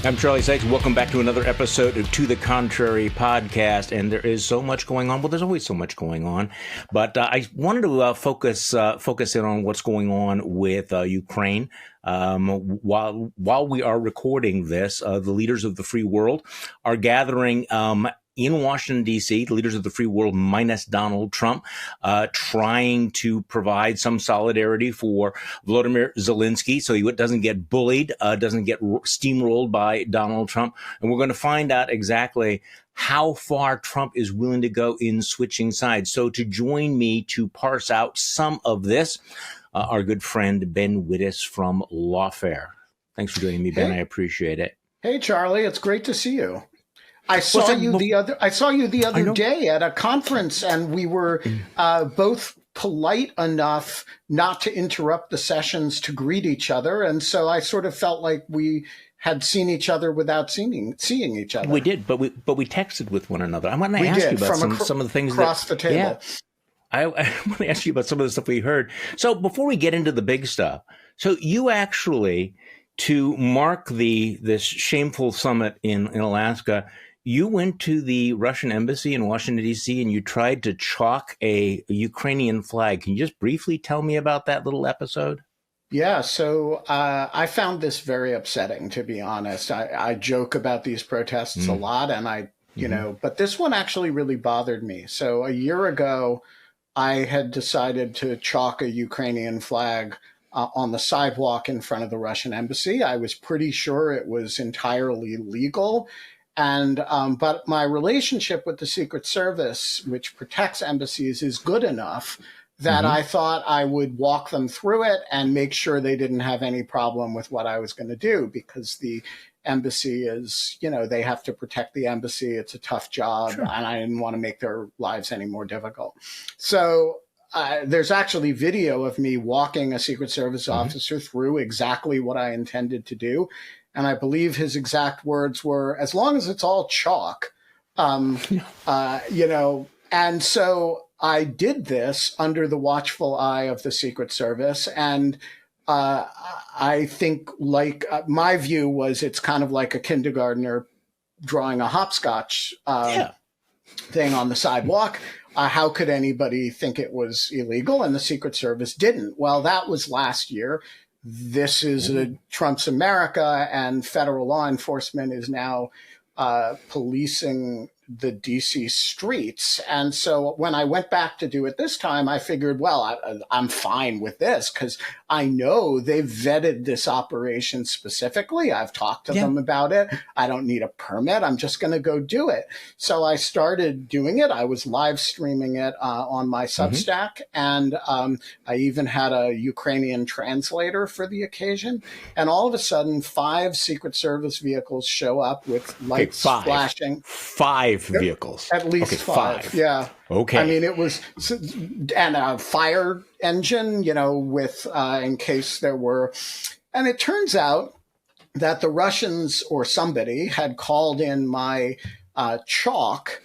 I'm Charlie Sykes. Welcome back to another episode of To the Contrary podcast. And there is so much going on. Well, there's always so much going on. But I wanted to focus in on what's going on with Ukraine. While we are recording this, the leaders of the free world are gathering in Washington, D.C., the leaders of the free world minus Donald Trump, trying to provide some solidarity for Volodymyr Zelensky so he doesn't get bullied, doesn't get steamrolled by Donald Trump. And we're going to find out exactly how far Trump is willing to go in switching sides. So to join me to parse out some of this, our good friend Ben Wittes from Lawfare. Thanks for joining me, Ben. I appreciate it. Hey, Charlie. It's great to see you. I saw you the other day at a conference, and we were both polite enough not to interrupt the sessions to greet each other, and so I sort of felt like we had seen each other without seeing each other. We did, but we texted with one another. I want to ask you about some of the things across the table. Yeah, I want to ask you about some of the stuff we heard. So before we get into the big stuff, so you actually, to mark this shameful summit in Alaska, you went to the Russian embassy in Washington, D.C., and you tried to chalk a Ukrainian flag. Can you just briefly tell me about that little episode? Yeah, so I found this very upsetting, to be honest. I joke about these protests a lot, and but this one actually really bothered me. So a year ago, I had decided to chalk a Ukrainian flag on the sidewalk in front of the Russian embassy. I was pretty sure it was entirely legal. And but my relationship with the Secret Service, which protects embassies, is good enough that I thought I would walk them through it and make sure they didn't have any problem with what I was going to do, because the embassy is, they have to protect the embassy. It's a tough job, and I didn't want to make their lives any more difficult. So there's actually video of me walking a Secret Service officer through exactly what I intended to do. And I believe his exact words were, as long as it's all chalk, and so I did this under the watchful eye of the Secret Service. And I think my view was it's kind of like a kindergartner drawing a hopscotch thing on the sidewalk. How could anybody think it was illegal? And the Secret Service didn't. Well, that was last year. This is Trump's America, and federal law enforcement is now policing the DC streets. And so when I went back to do it this time, I figured, well, I'm fine with this because I know they've vetted this operation specifically. I've talked to them about it. I don't need a permit. I'm just going to go do it. So I started doing it. I was live streaming it on my Substack. And I even had a Ukrainian translator for the occasion. And all of a sudden, 5 Secret Service vehicles show up with lights flashing. 5 vehicles. At least 5. Yeah. Okay. I mean, it was, and a fire engine, with, in case there were, and it turns out that the Russians or somebody had called in my chalk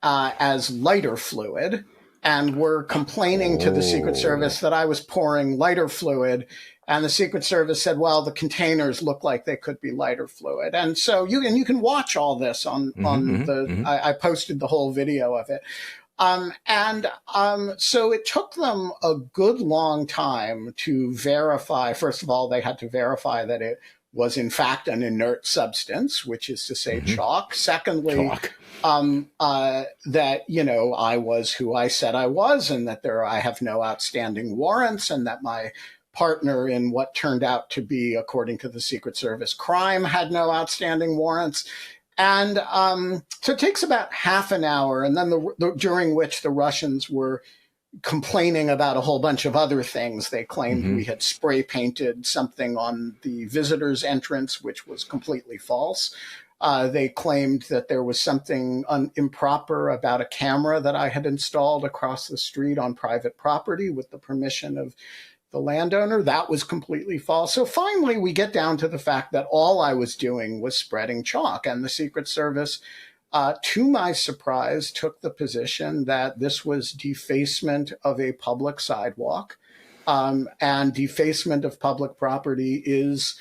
as lighter fluid and were complaining to the Secret Service that I was pouring lighter fluid. And the Secret Service said, well, the containers look like they could be lighter fluid. And so you can watch all this on I posted the whole video of it. So it took them a good long time to verify. First of all, they had to verify that it was in fact an inert substance, which is to say chalk. Secondly, that, I was who I said I was, and that I have no outstanding warrants, and that my partner in what turned out to be, according to the Secret Service, crime had no outstanding warrants. And so it takes about half an hour, and then during which the Russians were complaining about a whole bunch of other things. They claimed we had spray painted something on the visitors' entrance, which was completely false. They claimed that there was something improper about a camera that I had installed across the street on private property with the permission of the landowner. That was completely false. So finally, we get down to the fact that all I was doing was spreading chalk. And the Secret Service, to my surprise, took the position that this was defacement of a public sidewalk. And defacement of public property is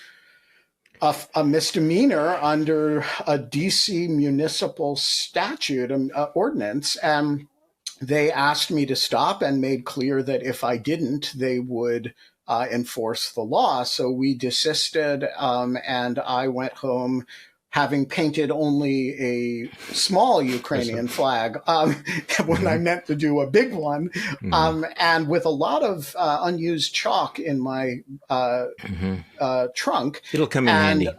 a misdemeanor under a DC municipal statute ordinance. And they asked me to stop and made clear that if I didn't, they would enforce the law. So we desisted, and I went home having painted only a small Ukrainian flag when I meant to do a big one, and with a lot of unused chalk in my trunk. It'll come in handy.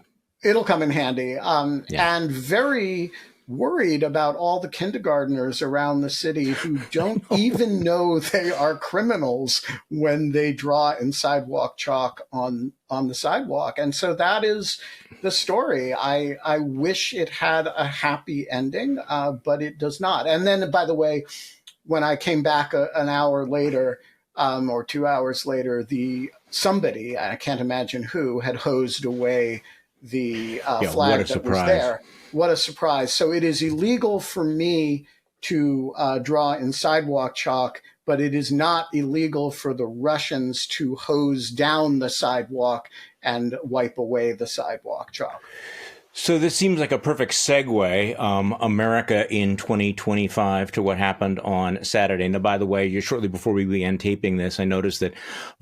It'll come in handy. And very worried about all the kindergartners around the city who don't even know they are criminals when they draw in sidewalk chalk on the sidewalk. And so that is the story. I wish it had a happy ending, but it does not. And then, by the way, when I came back an hour later, or 2 hours later, somebody, I can't imagine who, had hosed away the flag that was there. What a surprise. So it is illegal for me to draw in sidewalk chalk, but it is not illegal for the Russians to hose down the sidewalk and wipe away the sidewalk chalk. So this seems like a perfect segue, America in 2025, to what happened on Saturday. Now, by the way, shortly before we began taping this, I noticed that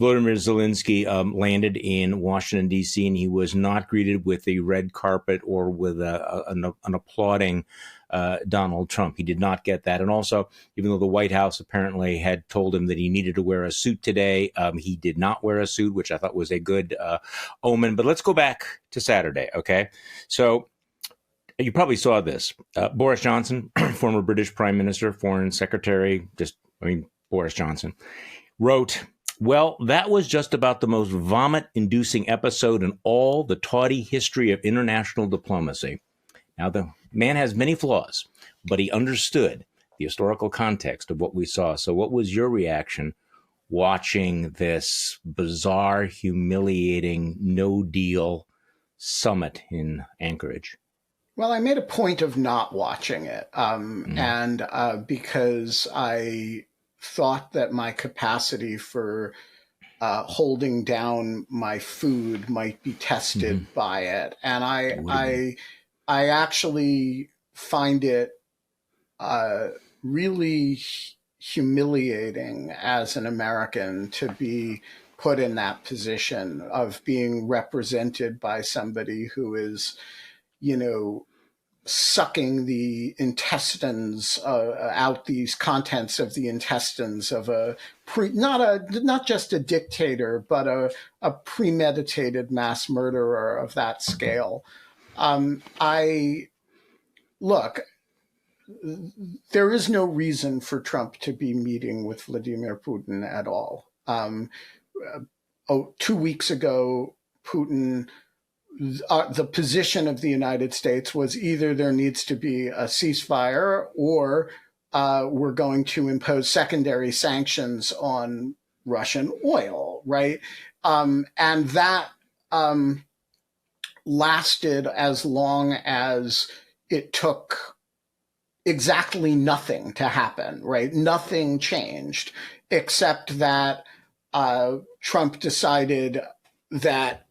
Volodymyr Zelensky landed in Washington, D.C., and he was not greeted with a red carpet or with an applauding Donald Trump. He did not get that. And also, even though the White House apparently had told him that he needed to wear a suit today, he did not wear a suit, which I thought was a good omen. But let's go back to Saturday, okay? So you probably saw this. Boris Johnson, former British Prime Minister, Foreign Secretary, Boris Johnson, wrote, "Well, that was just about the most vomit-inducing episode in all the tawdry history of international diplomacy." Now, the man has many flaws, but he understood the historical context of what we saw. So what was your reaction watching this bizarre, humiliating, no-deal summit in Anchorage? Well, I made a point of not watching it, and because I thought that my capacity for holding down my food might be tested by it. And I actually find it really humiliating as an American to be put in that position of being represented by somebody who is, sucking the intestines out, these contents of the intestines of not just a dictator, but a premeditated mass murderer of that scale. Look, there is no reason for Trump to be meeting with Vladimir Putin at all. 2 weeks ago, Putin, the position of the United States was either there needs to be a ceasefire or we're going to impose secondary sanctions on Russian oil, right? And that lasted as long as it took exactly nothing to happen, right? Nothing changed, except that Trump decided that,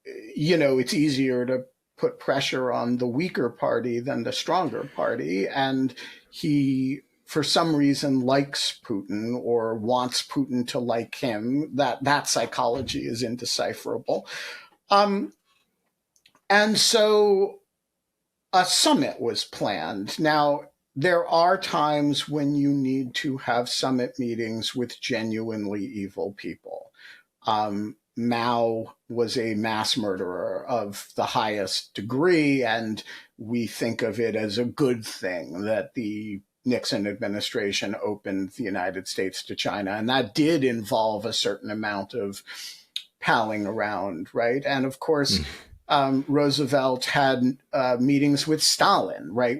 it's easier to put pressure on the weaker party than the stronger party. And he, for some reason, likes Putin or wants Putin to like him. That psychology is indecipherable. And so a summit was planned. Now, there are times when you need to have summit meetings with genuinely evil people. Mao was a mass murderer of the highest degree, and we think of it as a good thing that the Nixon administration opened the United States to China. And that did involve a certain amount of palling around, right? And of course, Roosevelt had meetings with Stalin, right?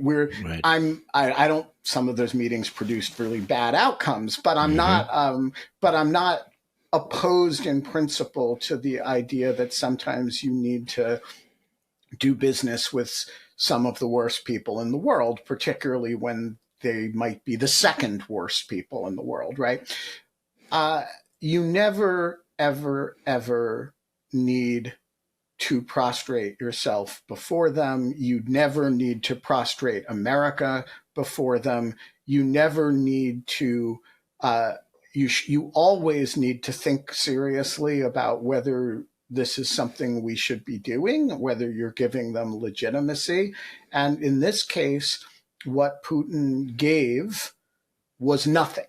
I don't. Some of those meetings produced really bad outcomes, but I'm not opposed in principle to the idea that sometimes you need to do business with some of the worst people in the world, particularly when they might be the second worst people in the world, right? You never, ever, ever need to prostrate yourself before them. You never need to prostrate America before them. You never need to, you always need to think seriously about whether this is something we should be doing, whether you're giving them legitimacy. And in this case, what Putin gave was nothing.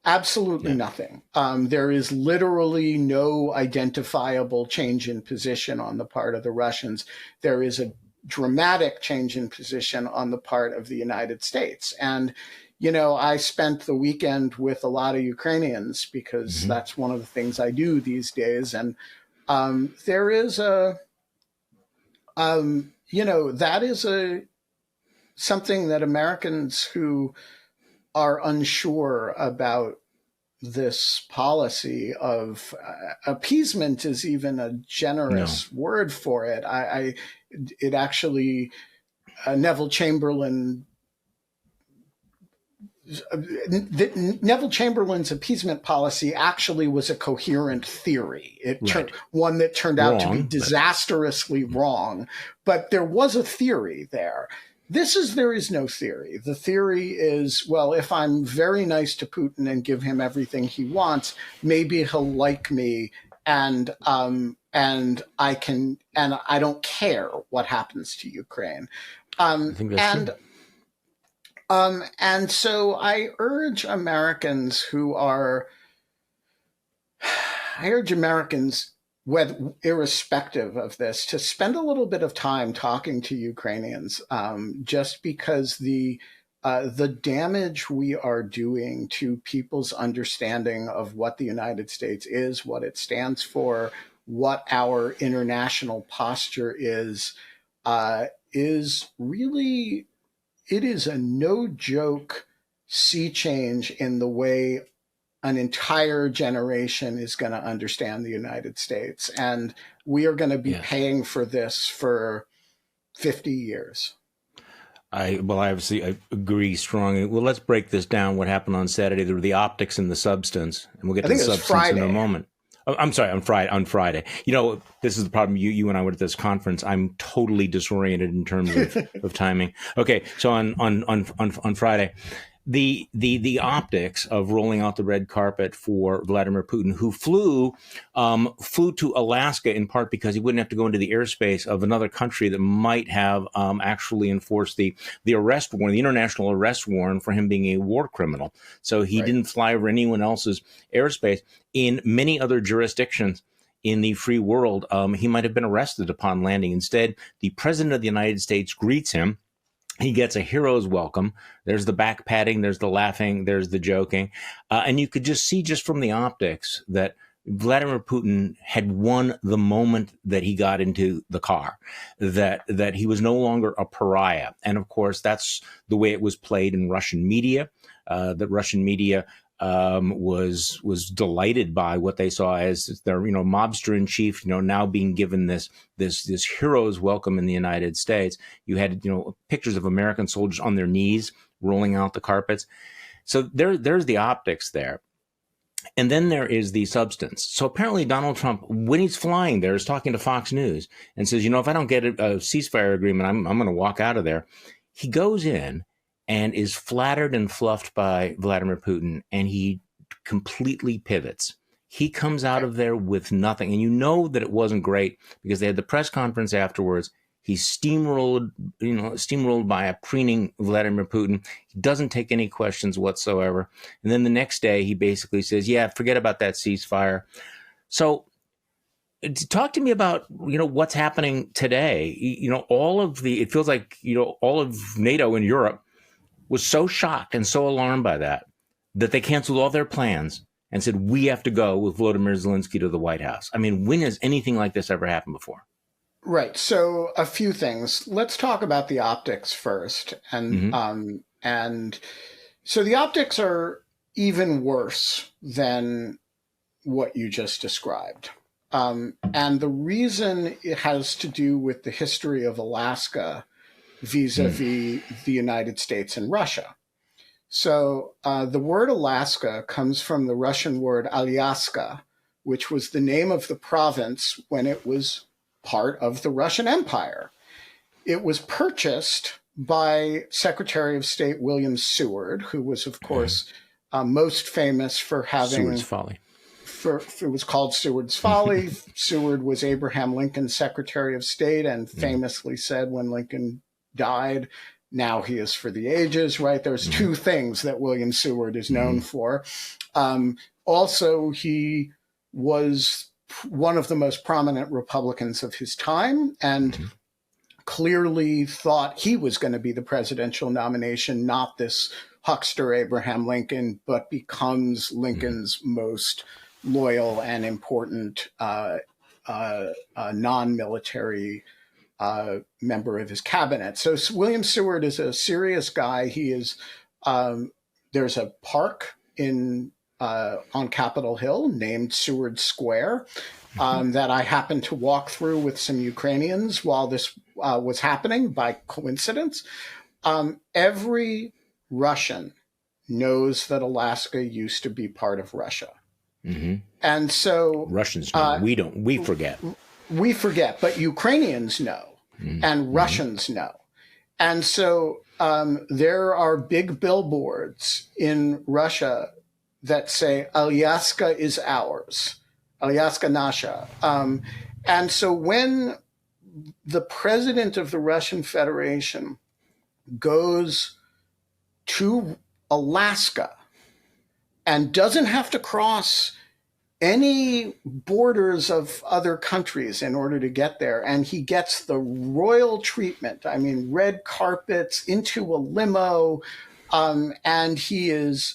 Absolutely nothing. There is literally no identifiable change in position on the part of the Russians. There is a dramatic change in position on the part of the United States. And, I spent the weekend with a lot of Ukrainians because that's one of the things I do these days. And there is that is something that Americans who are unsure about this policy of appeasement is even a generous word for it. It actually, Neville Chamberlain's appeasement policy actually was a coherent theory. One that turned out to be disastrously wrong, but there was a theory there. There is no theory. The theory is, well, if I'm very nice to Putin and give him everything he wants, maybe he'll like me, and I don't care what happens to Ukraine. I think that's true. And so I urge Americans irrespective of this, to spend a little bit of time talking to Ukrainians, just because the damage we are doing to people's understanding of what the United States is, what it stands for, what our international posture is really, it is a no joke sea change in the way an entire generation is going to understand the United States. And we are going to be paying for this for 50 years. I agree strongly. Well, let's break this down. What happened on Saturday? There were the optics and the substance, and we'll get to the substance in a moment. Oh, I'm sorry, on Friday. This is the problem. You and I were at this conference. I'm totally disoriented in terms of timing. Okay, so on Friday, the optics of rolling out the red carpet for Vladimir Putin, who flew to Alaska in part because he wouldn't have to go into the airspace of another country that might have actually enforced the arrest warrant, the international arrest warrant for him being a war criminal. So he didn't fly over anyone else's airspace. In many other jurisdictions in the free world, he might have been arrested upon landing. Instead, the president of the United States greets him. He gets a hero's welcome. There's the back patting, there's the laughing, there's the joking. And you could just see just from the optics that Vladimir Putin had won the moment that he got into the car, that he was no longer a pariah. And of course, that's the way it was played in Russian media. That Russian media was delighted by what they saw as their mobster in chief now being given this hero's welcome in the United States. You had pictures of American soldiers on their knees rolling out the carpets. So there's the optics there. And then there is the substance. So apparently Donald Trump, when he's flying there, is talking to Fox News and says, if I don't get a ceasefire agreement, I'm going to walk out of there. He goes in and is flattered and fluffed by Vladimir Putin, and he completely pivots. He comes out of there with nothing. And that it wasn't great because they had the press conference afterwards. He's steamrolled by a preening Vladimir Putin. He doesn't take any questions whatsoever. And then the next day, he basically says, forget about that ceasefire. So talk to me about, what's happening today. It feels like, all of NATO in Europe was so shocked and so alarmed by that they canceled all their plans and said, we have to go with Volodymyr Zelensky to the White House. I mean, when has anything like this ever happened before? Right. So a few things. Let's talk about the optics first. And so the optics are even worse than what you just described. And the reason it has to do with the history of Alaska vis-a-vis the United States and Russia. So the word Alaska comes from the Russian word Alyaska, which was the name of the province when it was part of the Russian Empire. It was purchased by Secretary of State William Seward, who was, of course, most famous for having... Seward's Folly. It was called Seward's Folly. Seward was Abraham Lincoln's Secretary of State and famously said when Lincoln died, now he is for the ages, right? There's two things that William Seward is known for. Also, he was one of the most prominent Republicans of his time and clearly thought he was going to be the presidential nomination, not this huckster Abraham Lincoln, but becomes Lincoln's most loyal and important non-military member of his cabinet. So William Seward is a serious guy. He is. There's a park on Capitol Hill named Seward Square that I happened to walk through with some Ukrainians while this was happening by coincidence. Every Russian knows that Alaska used to be part of Russia. And so Russians know. We don't. We forget. We forget, but Ukrainians know, and Russians know. And so there are big billboards in Russia that say, Alyaska is ours, Alyaska nasha. And so when the president of the Russian Federation goes to Alaska and doesn't have to cross any borders of other countries in order to get there, and he gets the royal treatment, I mean, red carpets, into a limo, and he is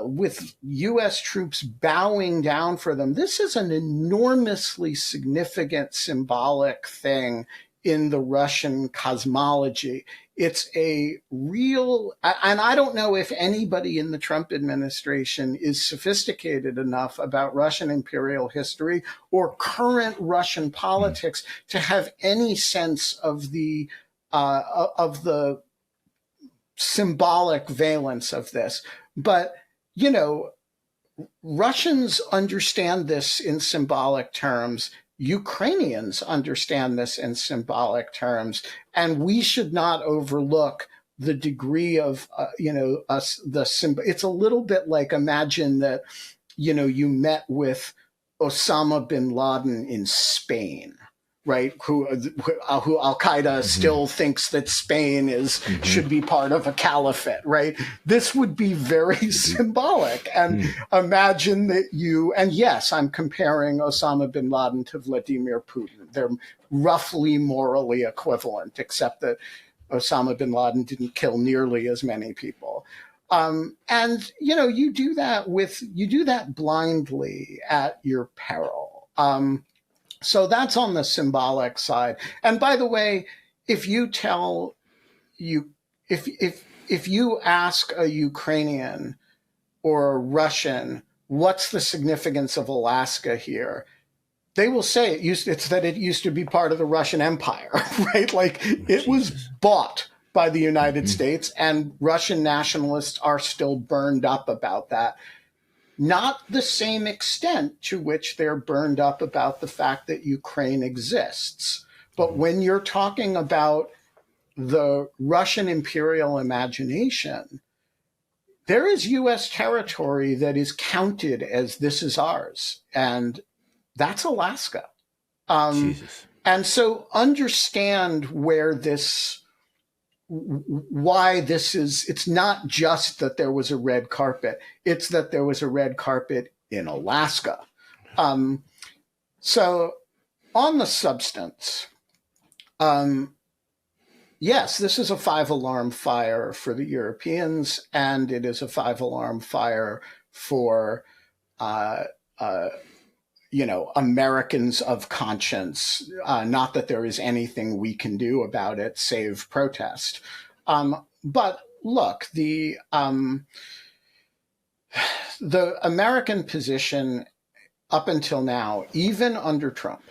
with U.S. troops bowing down for them. This is an enormously significant symbolic thing in the Russian cosmology. It's a real, and I don't know if anybody in the Trump administration is sophisticated enough about Russian imperial history or current Russian politics to have any sense of the symbolic valence of this. But, you know, Russians understand this in symbolic terms. Ukrainians understand this in symbolic terms, and we should not overlook the degree of, it's a little bit like, imagine that, you met with Osama bin Laden in Spain, right? Who Al-Qaeda still thinks that Spain should be part of a caliphate, right? This would be very symbolic. And imagine that and yes, I'm comparing Osama bin Laden to Vladimir Putin. They're roughly morally equivalent, except that Osama bin Laden didn't kill nearly as many people. And, you do that blindly at your peril. So that's on the symbolic side. And by the way, if you ask a Ukrainian or a Russian, what's the significance of Alaska here? They will say it's that it used to be part of the Russian Empire, right? Like it was bought by the United States, and Russian nationalists are still burned up about that. Not the same extent to which they're burned up about the fact that Ukraine exists. But when you're talking about the Russian imperial imagination, there is U.S. territory that is counted as this is ours, and that's Alaska. And so understand why this is, it's not just that there was a red carpet, it's that there was a red carpet in Alaska. So on the substance, yes, this is a 5-alarm fire for the Europeans, and it is a 5-alarm fire for, Americans of conscience. Not that there is anything we can do about it, save protest. But look, the American position up until now, even under Trump,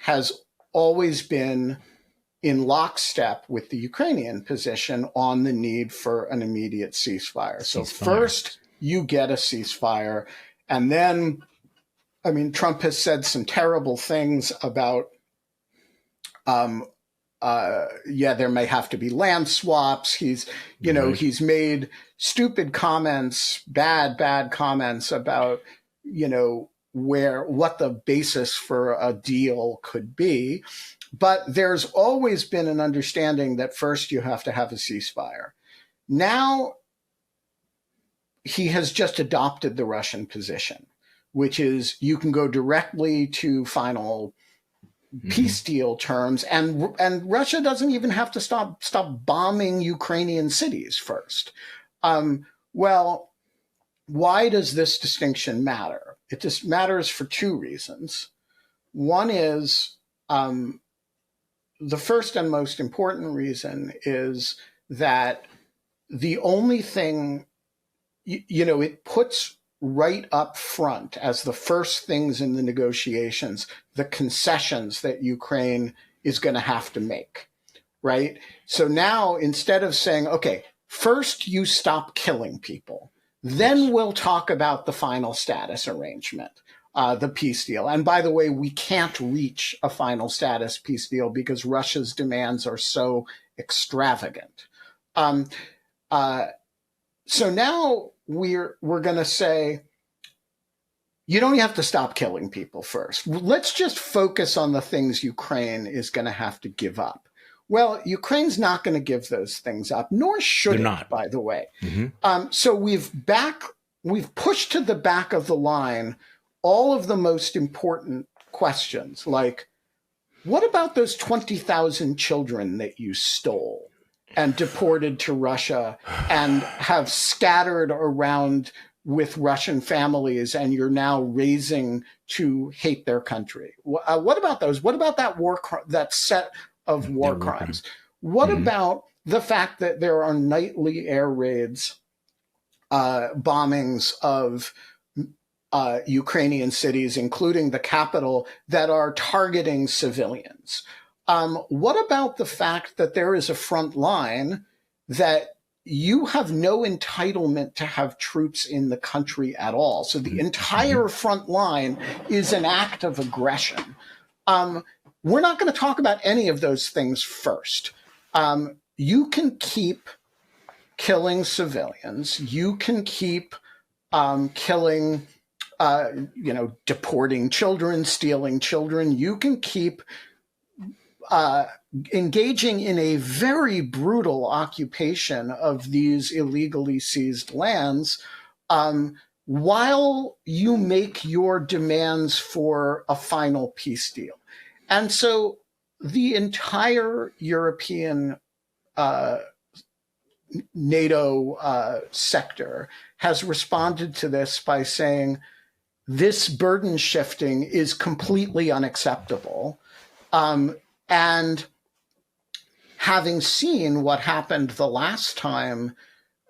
has always been in lockstep with the Ukrainian position on the need for an immediate ceasefire. So first you get a ceasefire, and then I mean, Trump has said some terrible things about, there may have to be land swaps. He's, Right. he's made stupid comments, bad comments about, what the basis for a deal could be. But there's always been an understanding that first you have to have a ceasefire. Now he has just adopted the Russian position, which is you can go directly to final peace deal terms, and Russia doesn't even have to stop bombing Ukrainian cities first. Well, why does this distinction matter? It just matters for two reasons. One is the first and most important reason is that the only thing, it puts right up front as the first things in the negotiations, the concessions that Ukraine is going to have to make, right? So now instead of saying, okay, first you stop killing people, then we'll talk about the final status arrangement, the peace deal. And by the way, we can't reach a final status peace deal because Russia's demands are so extravagant. So now we're going to say, you don't have to stop killing people first. Let's just focus on the things Ukraine is going to have to give up. Well, Ukraine's not going to give those things up, nor should it, by the way. So we've pushed to the back of the line all of the most important questions, like, what about those 20,000 children that you stole and deported to Russia and have scattered around with Russian families and you're now raising to hate their country? What about those? What about that set of war crimes? What about the fact that there are nightly air raids, bombings of Ukrainian cities, including the capital, that are targeting civilians? What about the fact that there is a front line that you have no entitlement to have troops in the country at all? So the entire front line is an act of aggression. We're not going to talk about any of those things first. You can keep killing civilians. You can keep killing, deporting children, stealing children. You can keep engaging in a very brutal occupation of these illegally seized lands while you make your demands for a final peace deal. And so the entire European NATO sector has responded to this by saying this burden shifting is completely unacceptable. And having seen what happened the last time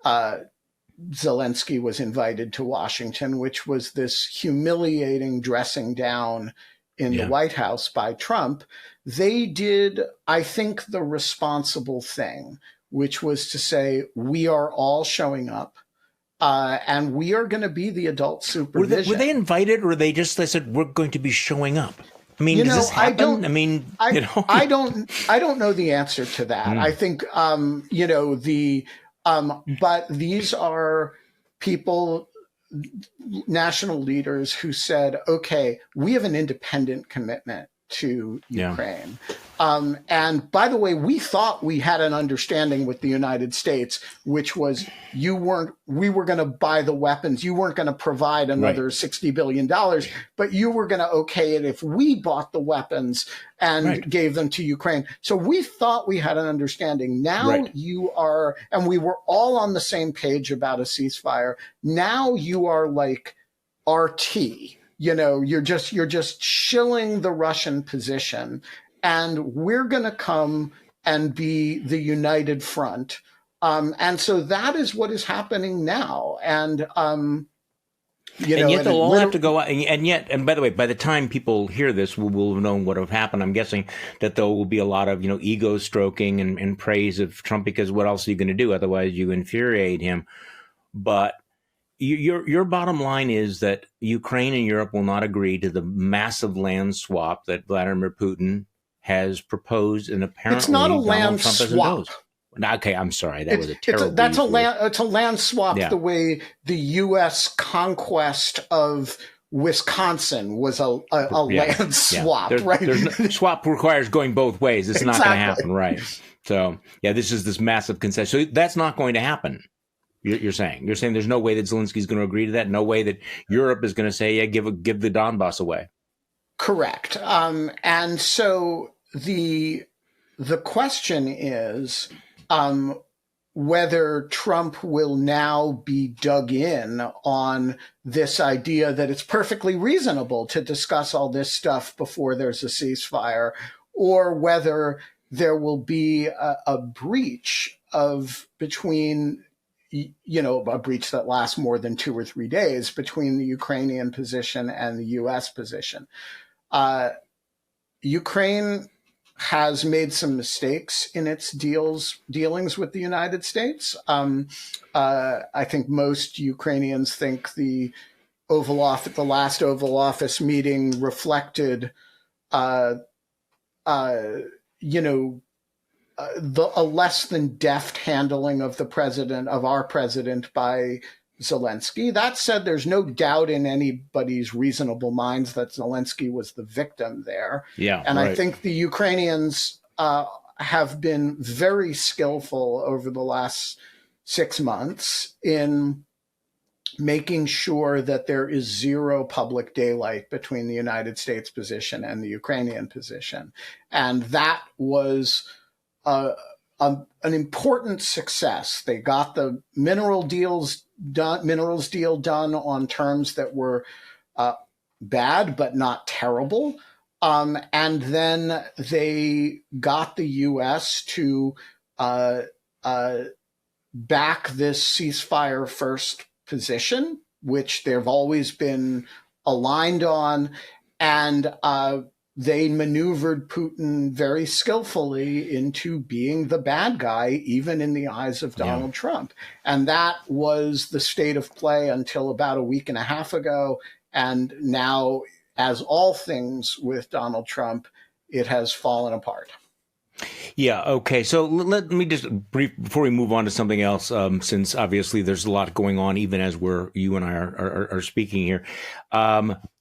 Zelensky was invited to Washington, which was this humiliating dressing down in the White House by Trump, they did, I think, the responsible thing, which was to say, we are all showing up and we are going to be the adult supervision. Were they invited, or they said, we're going to be showing up? I mean, does this happen? I don't know the answer to that. I think, but these are people, national leaders who said, okay, we have an independent commitment to Ukraine. And by the way, we thought we had an understanding with the United States, which was we were going to buy the weapons. You weren't going to provide another $60 billion, but you were going to okay it if we bought the weapons and gave them to Ukraine. So we thought we had an understanding. Now you are, and we were all on the same page about a ceasefire. Now you are like RT. You're just shilling the Russian position, and we're going to come and be the united front. And so that is what is happening now. And, yet they'll all have to go out. And by the way, by the time people hear this, we'll have known what have happened. I'm guessing that there will be a lot of, ego stroking and praise of Trump, because what else are you going to do? Otherwise you infuriate him. But Your bottom line is that Ukraine and Europe will not agree to the massive land swap that Vladimir Putin has proposed, and It's not a apparently Donald land Trump has swap. endorsed. Okay, I'm sorry. That was a terrible That's use of words. it's a land swap. Yeah. The way the U.S. conquest of Wisconsin was a Yeah. land Yeah. swap, right? Swap requires going both ways. It's not going to Exactly. happen, right? So, yeah, this is this massive concession. So that's not going to happen. You're saying there's no way that Zelensky's going to agree to that. No way that Europe is going to say, yeah, give the Donbass away. Correct. And so the question is whether Trump will now be dug in on this idea that it's perfectly reasonable to discuss all this stuff before there's a ceasefire, or whether there will be a breach of between, a breach that lasts more than 2 or 3 days between the Ukrainian position and the U.S. position. Ukraine has made some mistakes in its dealings with the United States. I think most Ukrainians think the last Oval Office meeting reflected, a less than deft handling of our president by Zelensky. That said, there's no doubt in anybody's reasonable minds that Zelensky was the victim there. Yeah, and right. I think the Ukrainians have been very skillful over the last 6 months in making sure that there is zero public daylight between the United States position and the Ukrainian position. And that was an important success. They got the minerals deal done on terms that were bad but not terrible. And then they got the U.S. to back this ceasefire first position, which they've always been aligned on. And they maneuvered Putin very skillfully into being the bad guy, even in the eyes of Donald Trump. And that was the state of play until about a week and a half ago. And now, as all things with Donald Trump, it has fallen apart. Yeah. Okay. So let me just before we move on to something else, since obviously there's a lot going on, even as you and I are speaking here.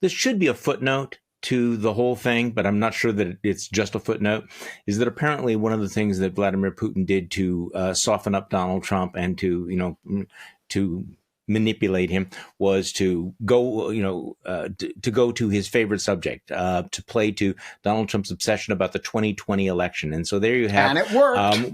This should be a footnote to the whole thing, but I'm not sure that it's just a footnote, is that apparently one of the things that Vladimir Putin did to soften up Donald Trump and to manipulate him was to go, to go to his favorite subject, to play to Donald Trump's obsession about the 2020 election. And so there you have. And it worked.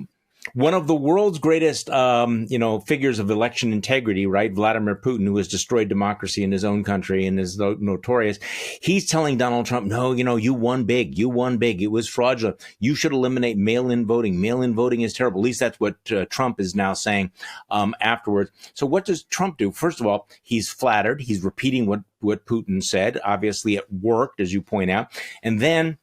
One of the world's greatest, figures of election integrity, right? Vladimir Putin, who has destroyed democracy in his own country and is notorious. He's telling Donald Trump, no, you won big. You won big. It was fraudulent. You should eliminate mail-in voting. Mail-in voting is terrible. At least that's what Trump is now saying afterwards. So what does Trump do? First of all, he's flattered. He's repeating what Putin said. Obviously, it worked, as you point out. And then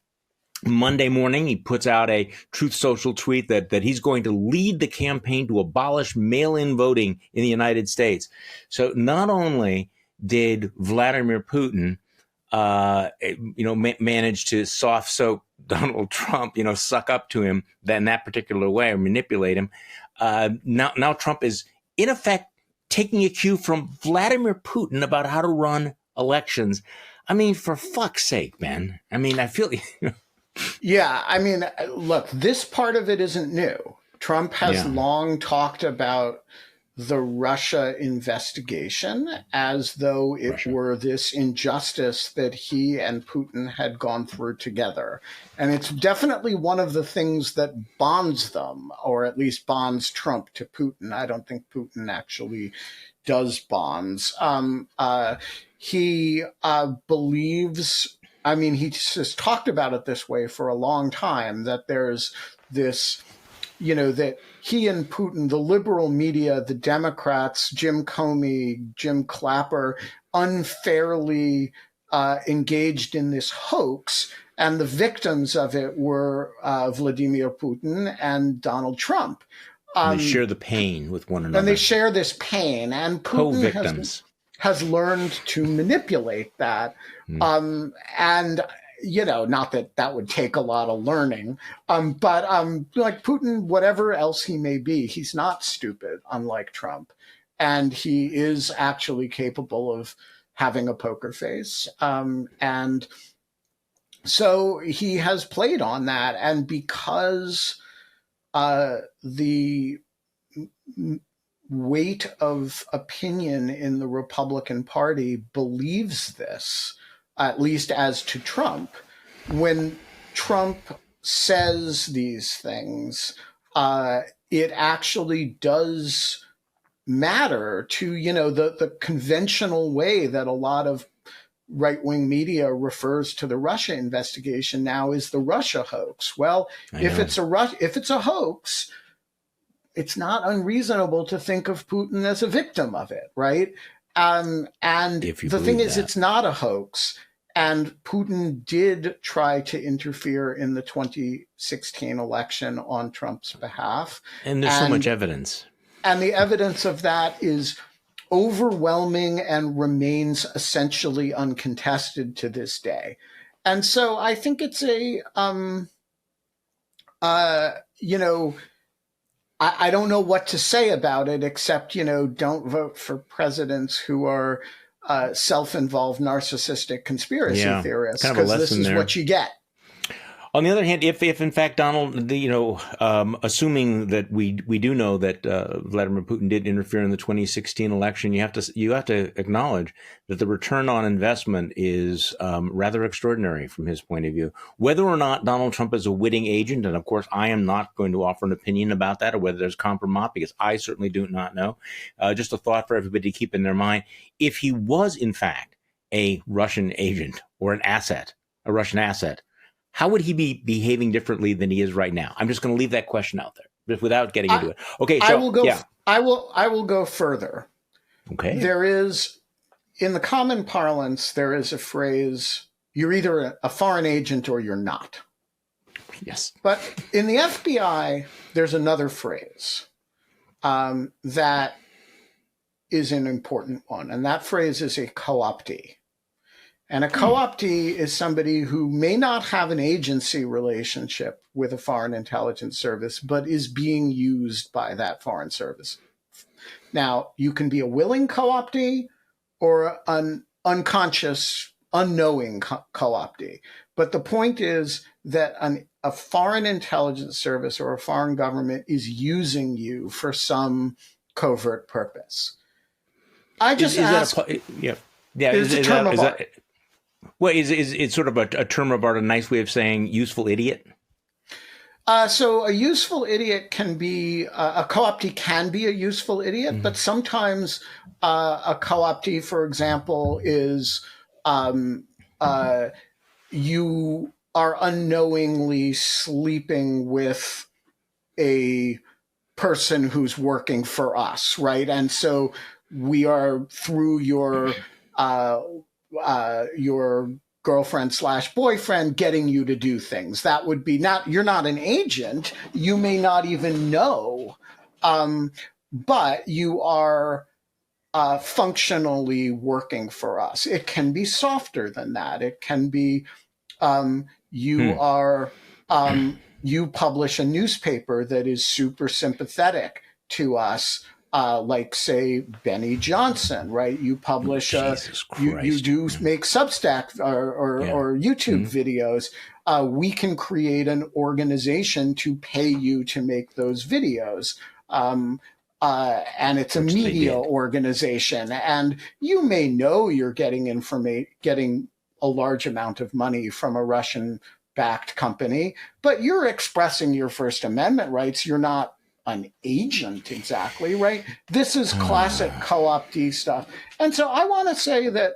Monday morning, he puts out a Truth Social tweet that he's going to lead the campaign to abolish mail-in voting in the United States. So not only did Vladimir Putin, manage to soft soak Donald Trump, suck up to him in that particular way or manipulate him. Now Trump is in effect taking a cue from Vladimir Putin about how to run elections. I mean, for fuck's sake, man. I mean, I feel. Yeah, I mean, look, this part of it isn't new. Trump has long talked about the Russia investigation as though it were this injustice that he and Putin had gone through together. And it's definitely one of the things that bonds them, or at least bonds Trump to Putin. I don't think Putin actually does bonds. He believes, I mean, he has talked about it this way for a long time, that there's this, that he and Putin, the liberal media, the Democrats, Jim Comey, Jim Clapper, unfairly engaged in this hoax. And the victims of it were Vladimir Putin and Donald Trump. They share the pain with one another. And they share this pain. And Putin co-victims. has learned to manipulate that. And, not that would take a lot of learning, but like Putin, whatever else he may be, he's not stupid, unlike Trump. And he is actually capable of having a poker face. And so he has played on that. And because the weight of opinion in the Republican Party believes this, at least as to Trump, when Trump says these things, it actually does matter to, the conventional way that a lot of right-wing media refers to the Russia investigation now is the Russia hoax. Well, if it's a hoax, it's not unreasonable to think of Putin as a victim of it, right? And the thing is, it's not a hoax. And Putin did try to interfere in the 2016 election on Trump's behalf. And there's so much evidence. And the evidence of that is overwhelming and remains essentially uncontested to this day. And so I think it's I don't know what to say about it, except, don't vote for presidents who are self-involved narcissistic conspiracy theorists, because this is what you get. On the other hand, if in fact Donald, assuming that we do know that Vladimir Putin did interfere in the 2016 election, you have to acknowledge that the return on investment is rather extraordinary from his point of view. Whether or not Donald Trump is a witting agent, and of course I am not going to offer an opinion about that, or whether there's compromise, because I certainly do not know. Just a thought for everybody to keep in their mind: if he was in fact a Russian agent or a Russian asset, how would he be behaving differently than he is right now? I'm just going to leave that question out there without getting into it. Okay, so I will go further. Okay. There is, in the common parlance, there is a phrase: you're either a foreign agent or you're not. Yes. But in the FBI, there's another phrase that is an important one, and that phrase is a co-optee. And a co-optee is somebody who may not have an agency relationship with a foreign intelligence service, but is being used by that foreign service. Now, you can be a willing co-optee or an unconscious, unknowing co-optee. But the point is that a foreign intelligence service or a foreign government is using you for some covert purpose. I just ask... Is it sort of a term of art, a nice way of saying useful idiot? So a useful idiot can be, a co-optee can be a useful idiot, but sometimes a co-optee, for example, is you are unknowingly sleeping with a person who's working for us, right? And so we are, through your girlfriend/boyfriend, getting you to do things. That would be you're not an agent. You may not even know, but you are functionally working for us. It can be softer than that. It can be you publish a newspaper that is super sympathetic to us. Like, say, Benny Johnson, right? You publish, you do make Substack or YouTube videos. We can create an organization to pay you to make those videos. And it's a media organization. And you may know you're getting a large amount of money from a Russian-backed company, but you're expressing your First Amendment rights. You're not an agent exactly, right? This is classic co-optee stuff. And so I want to say that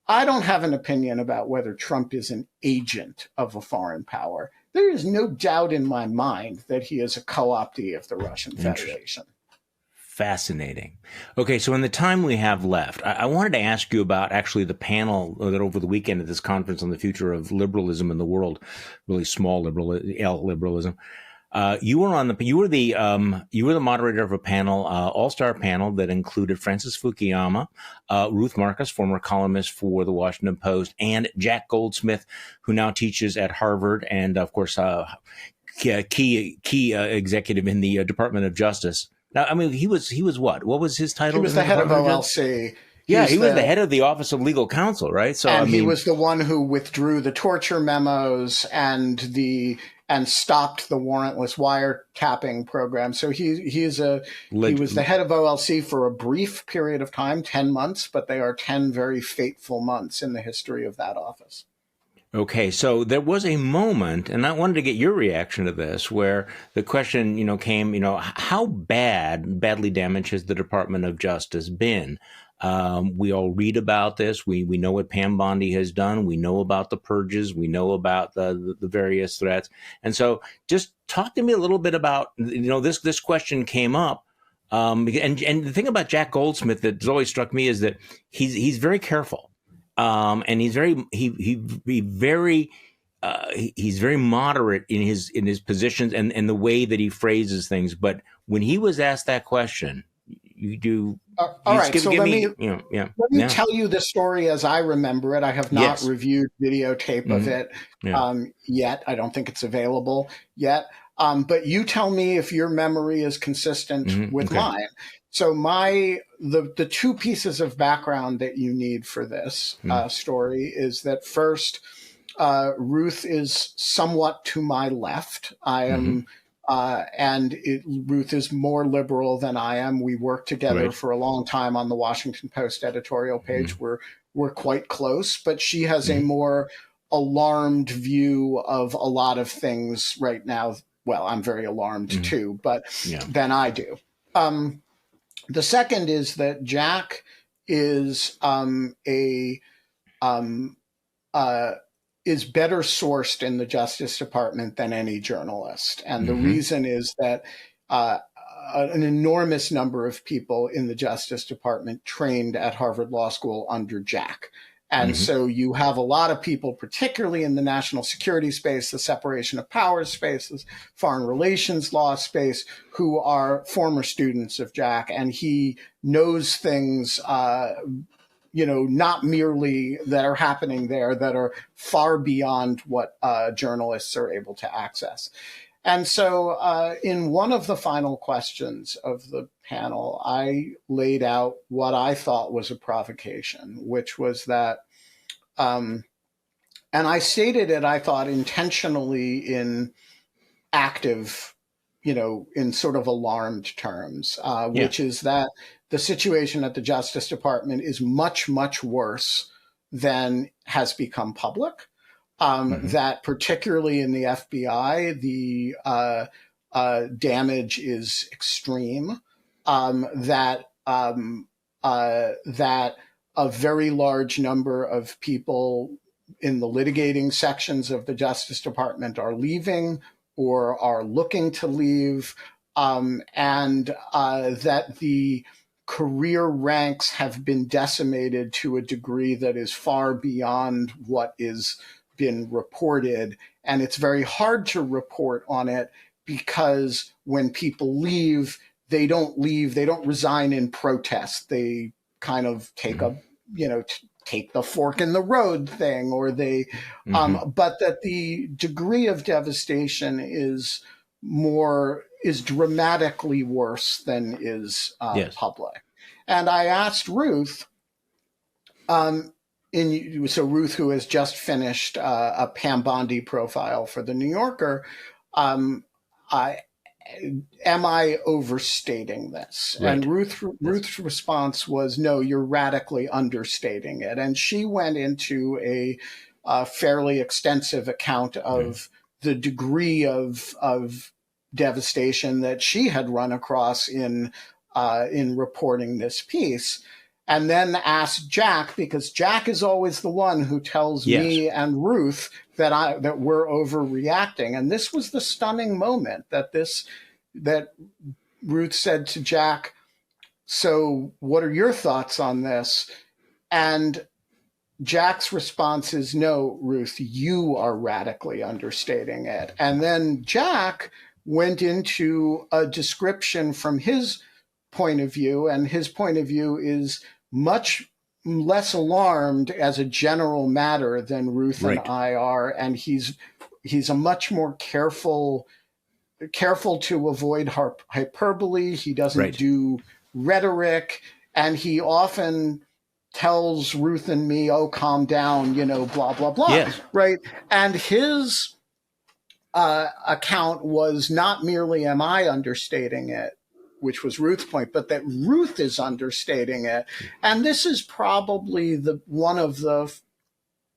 I don't have an opinion about whether Trump is an agent of a foreign power. There is no doubt in my mind that he is a co-optee of the Russian Federation. Fascinating. Okay, so in the time we have left, I wanted to ask you about actually the panel that over the weekend at this conference on the future of liberalism in the world, really small liberalism. You were the moderator of a panel, all-star panel that included Francis Fukuyama, Ruth Marcus, former columnist for the Washington Post, and Jack Goldsmith, who now teaches at Harvard, and of course, key executive in the Department of Justice. Now, I mean, he was what? What was his title? He was the head of OLC. Yeah, he was the head of the Office of Legal Counsel, right? So, and he was the one who withdrew the torture memos and stopped the warrantless wiretapping program. So he was the head of OLC for a brief period of time, 10 months, but they are 10 very fateful months in the history of that office. Okay, so there was a moment, and I wanted to get your reaction to this, where the question, came, how badly damaged has the Department of Justice been? We all read about this. We know what Pam Bondi has done. We know about the purges. We know about the various threats. And so just talk to me a little bit about, this question came up. And the thing about Jack Goldsmith that's always struck me is that he's very careful. And he's very moderate in his positions and the way that he phrases things. But when he was asked that question, you do. All right. So let me tell you the story as I remember it. I have not reviewed videotape of it yet. I don't think it's available yet. But you tell me if your memory is consistent with mine. So the two pieces of background that you need for this story is that first, Ruth is somewhat to my left. I am, Ruth is more liberal than I am. We worked together for a long time on the Washington Post editorial page. We're quite close, but she has a more alarmed view of a lot of things right now. Well, I'm very alarmed too, but than I do. The second is that Jack is is better sourced in the Justice Department than any journalist, and the reason is that an enormous number of people in the Justice Department trained at Harvard Law School under Jack. And so you have a lot of people, particularly in the national security space, the separation of powers space, the foreign relations law space, who are former students of Jack. And he knows things, not merely that are happening there, that are far beyond what journalists are able to access. And so in one of the final questions of the panel, I laid out what I thought was a provocation, which was that, and I stated it, I thought, intentionally in active, in sort of alarmed terms, which is that the situation at the Justice Department is much, much worse than has become public. That particularly in the FBI, the damage is extreme. That a very large number of people in the litigating sections of the Justice Department are leaving or are looking to leave, and that the career ranks have been decimated to a degree that is far beyond what is been reported. And it's very hard to report on it because when people leave, they don't resign in protest. They kind of take take the fork in the road thing, or they, but that the degree of devastation is dramatically worse than is public. And I asked Ruth, so Ruth, who has just finished a Pam Bondi profile for the New Yorker, am I overstating this? Right. And Ruth's response was, no, you're radically understating it. And she went into a fairly extensive account of the degree of devastation that she had run across in reporting this piece. And then asked Jack, because Jack is always the one who tells me and Ruth that we're overreacting. And this was the stunning moment that Ruth said to Jack, so what are your thoughts on this? And Jack's response is, no, Ruth, you are radically understating it. And then Jack went into a description from his point of view, and his point of view is much less alarmed as a general matter than Ruth and I are, and he's a much more careful to avoid hyperbole. He doesn't do rhetoric, and he often tells Ruth and me, "Oh, calm down," blah blah blah. Yes. Right, and his account was not merely am I understating it, which was Ruth's point, but that Ruth is understating it. And this is probably one of the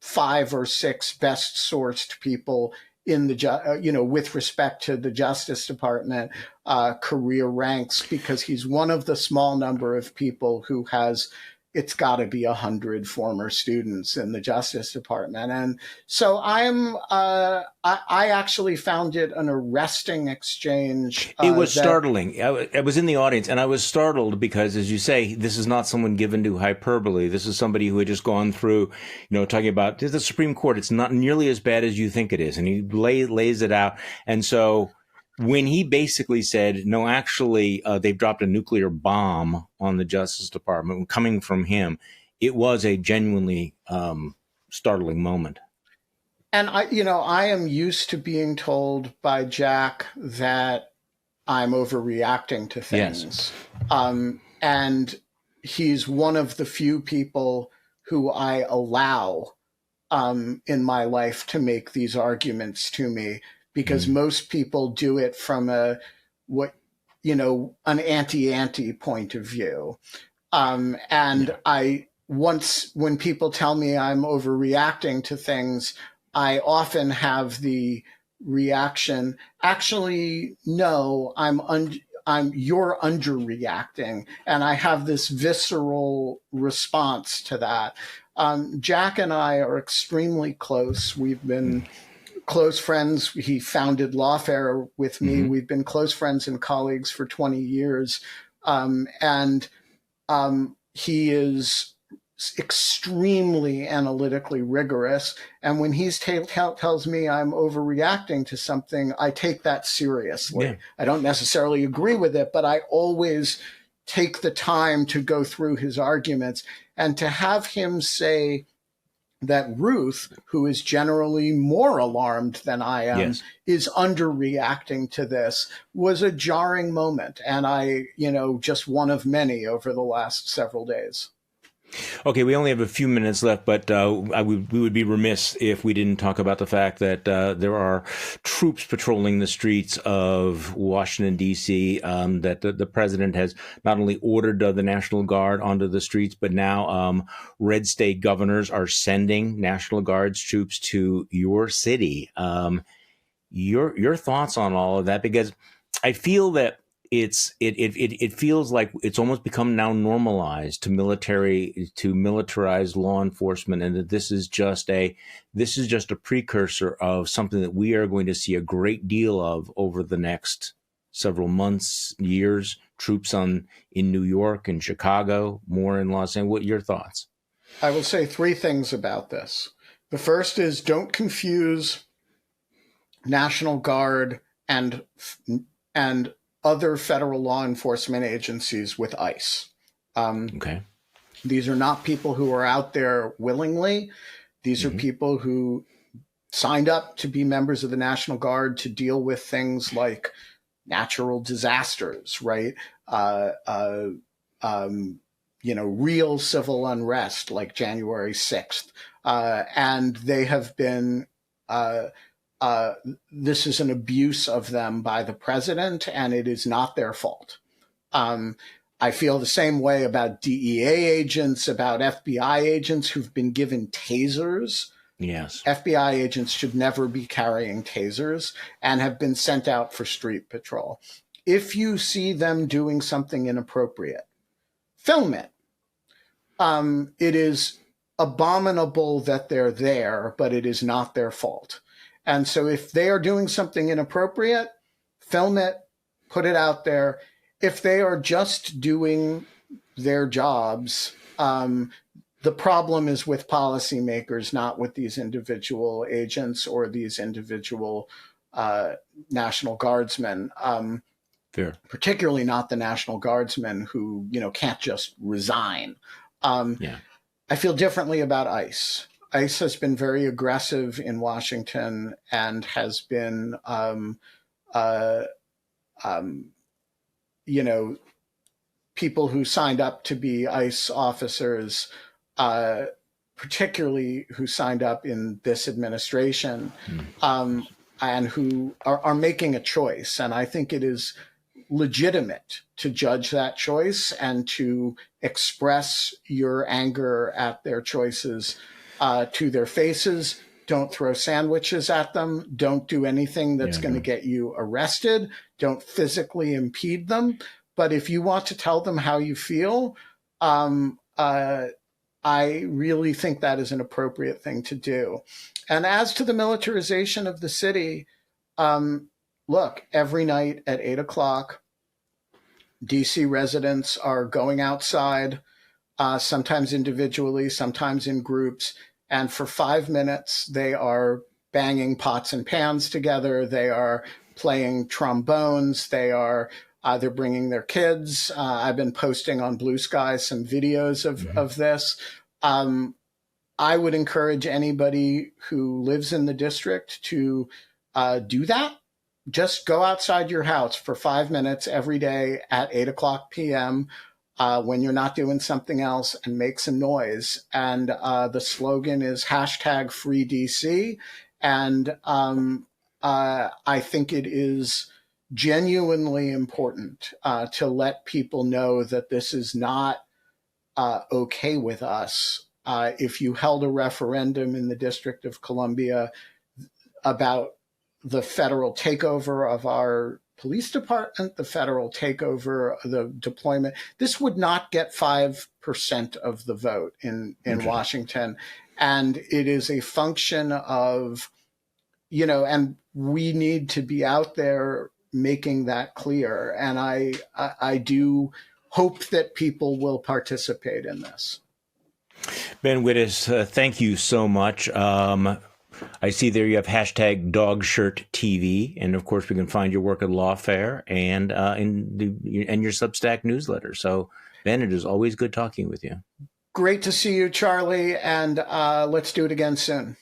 5 or 6 best sourced people in the, with respect to the Justice Department career ranks, because he's one of the small number of people who has, it's got to be 100 former students in the Justice Department. And so I actually found it an arresting exchange. It was startling. I was in the audience, and I was startled because, as you say, this is not someone given to hyperbole. This is somebody who had just gone through, talking about the Supreme Court. It's not nearly as bad as you think it is. And he lays it out. And so when he basically said, no, actually, they've dropped a nuclear bomb on the Justice Department, coming from him, it was a genuinely startling moment. And I am used to being told by Jack that I'm overreacting to things. Yes. And he's one of the few people who I allow in my life to make these arguments to me, because most people do it from an anti-anti point of view. When people tell me I'm overreacting to things, I often have the reaction, actually, no, you're underreacting. And I have this visceral response to that. Jack and I are extremely close. We've been close friends. He founded Lawfare with me. We've been close friends and colleagues for 20 years. He is extremely analytically rigorous. And when he tells me I'm overreacting to something, I take that seriously. Yeah. I don't necessarily agree with it, but I always take the time to go through his arguments. And to have him say that Ruth, who is generally more alarmed than I am, is underreacting to this, was a jarring moment. And just one of many over the last several days. Okay, we only have a few minutes left, but we would be remiss if we didn't talk about the fact that there are troops patrolling the streets of Washington, D.C., that the president has not only ordered the National Guard onto the streets, but now red state governors are sending National Guards troops to your city. Your thoughts on all of that? Because I feel that it feels like it's almost become now normalized to militarize law enforcement, and that this is just a precursor of something that we are going to see a great deal of over the next several months, years. Troops in New York and Chicago, more in Los Angeles. What are your thoughts? I will say 3 things about this. The first is, don't confuse National Guard and other federal law enforcement agencies with ICE. Okay. These are not people who are out there willingly. These are people who signed up to be members of the National Guard to deal with things like natural disasters, right? Real civil unrest like January 6th. And they have been this is an abuse of them by the president, and it is not their fault. I feel the same way about DEA agents, about FBI agents who've been given tasers. Yes. FBI agents should never be carrying tasers and have been sent out for street patrol. If you see them doing something inappropriate, film it. It is abominable that they're there, but it is not their fault. And so if they are doing something inappropriate, film it, put it out there. If they are just doing their jobs, the problem is with policymakers, not with these individual agents or these individual National Guardsmen, Fair. particularly not the National Guardsmen who, can't just resign. I feel differently about ICE. ICE has been very aggressive in Washington and has been, people who signed up to be ICE officers, particularly who signed up in this administration, and who are making a choice. And I think it is legitimate to judge that choice and to express your anger at their choices to their faces. Don't throw sandwiches at them. Don't do anything that's going to get you arrested. Don't physically impede them. But if you want to tell them how you feel, I really think that is an appropriate thing to do. And as to the militarization of the city, look, every night at 8:00, DC residents are going outside, sometimes individually, sometimes in groups. And for 5 minutes, they are banging pots and pans together. They are playing trombones. They're bringing their kids. I've been posting on Blue Sky some videos of this. I would encourage anybody who lives in the district to do that. Just go outside your house for 5 minutes every day at 8:00 p.m. When you're not doing something else and make some noise. And the slogan is #FreeDC. And I think it is genuinely important to let people know that this is not okay with us. If you held a referendum in the District of Columbia about the federal takeover of our police department, the federal takeover, the deployment, this would not get 5% of the vote in Washington. And it is a function of, and we need to be out there making that clear. And I do hope that people will participate in this. Ben Wittes, thank you so much. I see there you have #DogShirtTV, and of course we can find your work at Lawfare and your Substack newsletter. So Ben, it is always good talking with you. Great to see you, Charlie, and let's do it again soon.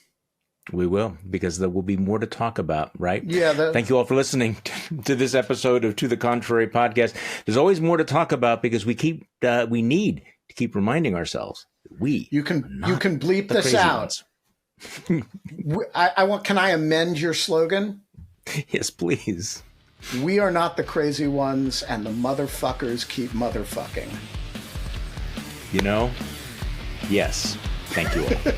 We will, because there will be more to talk about, right? Yeah. Thank you all for listening to this episode of To the Contrary podcast. There's always more to talk about because we need to keep reminding ourselves that you can bleep this out. Can I amend your slogan? Yes, please. We are not the crazy ones, and the motherfuckers keep motherfucking. Yes. Thank you all.